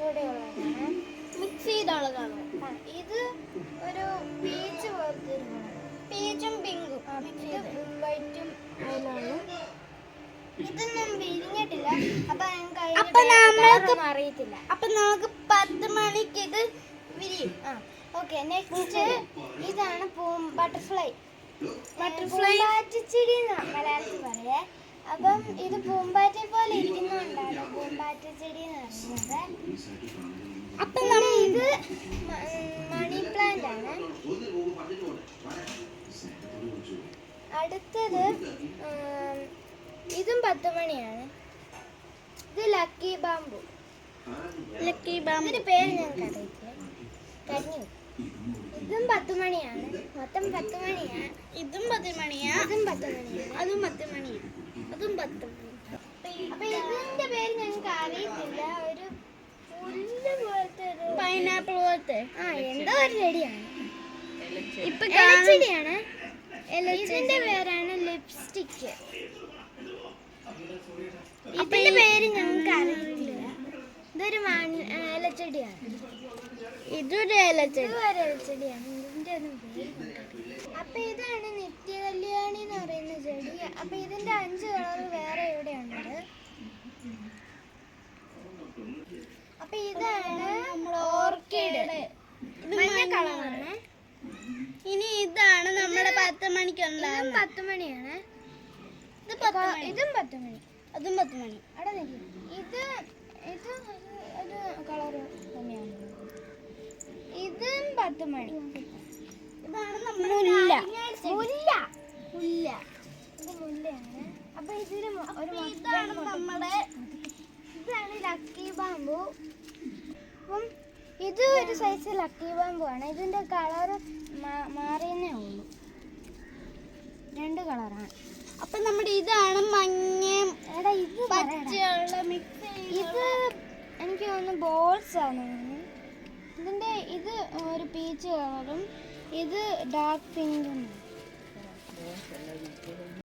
കൂടെയുള്ളതാണ്, mix ചെയ്തുള്ളതാണോ? ഇത് ഒരു peach പോലത്തെ ഒരു കളർ, പീച്ചും പിങ്കും ഇത് വൈറ്റും അതിലാണ്. ഇതൊന്നും വിരിഞ്ഞിട്ടില്ല, അപ്പൊ ഞങ്ങൾക്ക് അറിയത്തില്ല. അപ്പൊ നമുക്ക് 10 മണിക്ക് ഇത് വിരിയും. ഓക്കെ, നെക്സ്റ്റ് ഇതാണ് ബട്ടർഫ്ലൈ. ബട്ടർഫ്ലൈ പൂമ്പാറ്റച്ചെടി മലയാളത്തിൽ പറയേ. അപ്പം ഇത് പൂമ്പാറ്റ പോലെ ഇരിക്കുന്നതുകൊണ്ടാണ് പൂമ്പാറ്റച്ചെടി എന്ന് പറയുന്നത്. അപ്പൊ ഇത് മണി പ്ലാന്റ് ആണ്. അടുത്തത് ഇതും 10 മണിയാണ്. ഇത് ലക്കി ബാമ്പു. ഇതിന്റെ പേര് ഞങ്ങൾക്ക് അറിയത്തില്ല, കരിഞ്ഞു. ഇതും 10 മണിയാണ്, മൊത്തം 10 മണിയാണ്. ഇതും 10 മണിയാ, അതും 10 മണിയാണ്, അതും 10 മണിയാ, അതും 10 മണി. അപ്പൊ ഇതിന്റെ പേര് ഞങ്ങൾക്ക് അറിയത്തില്ല. ഒരു പുല്ല് പോലത്തെ ഒരു പൈനാപ്പിൾ പോലത്തെ എന്തോ ഒരു ചെടിയാണ്. ഇപ്പൊ ഇലച്ചെടിയാണ്. ഇതിന്റെ പേരാണ് ലിപ്സ്റ്റിക്. ഇതിന്റെ പേര് ഞങ്ങൾക്ക് അറിയില്ല. ഇതൊരു ഇലച്ചെടിയാണ്. ഇതൊരു ഇലച്ചെടി. ഇലച്ചെടിയാണ്. ഇതിന്റെ ഒന്നും പേര്. അപ്പൊ ഇതാണ് നിത്യകല്യാണി എന്ന് പറയുന്ന ചെടി. അപ്പൊ ഇതിന്റെ 5 കളർ വേറെ എവിടെയാണുള്ളത്. അപ്പൊ ഇതാണ് ഓർക്കിഡ്, മഞ്ഞ കളറാണ്. ഇനി ഇതാണ് നമ്മുടെ 10 മണിക്കുണ്ടാകുന്ന. 10 മണിയാണ്. ഇതും 10 മണി, അതും 10 മണി. അവിടെ നിൽക്കും. ഇത് ഒരു കളറ് തന്നെയാണ്. ഇതും 10 മണി. ഇതാണ് മുല്ല. മുല്ല. ഇത് മുല്ലയാണ്. അപ്പൊ ഇതിന് ഇതാണ് നമ്മുടെ ഇതാണ് ലക്കി ബാമ്പു. അപ്പം ഇത് ഒരു സൈസ് ലക്കി ബാമ്പു ആണ്. ഇതിന്റെ കളറ് മാറിയെന്നേ ഉള്ളൂ, 2 കളറാണ്. അപ്പൊ നമ്മുടെ ഇതാണ് മഞ്ഞയും ഇത് പച്ചയുള്ള മിക്സ്. ഇത് എനിക്ക് തോന്നുന്നു ബോൾസ് ആണ്. ഇതിന്റെ ഇത് ഒരു പീച്ച് കളറും ഇത് ഡാർക്ക് പിങ്കും.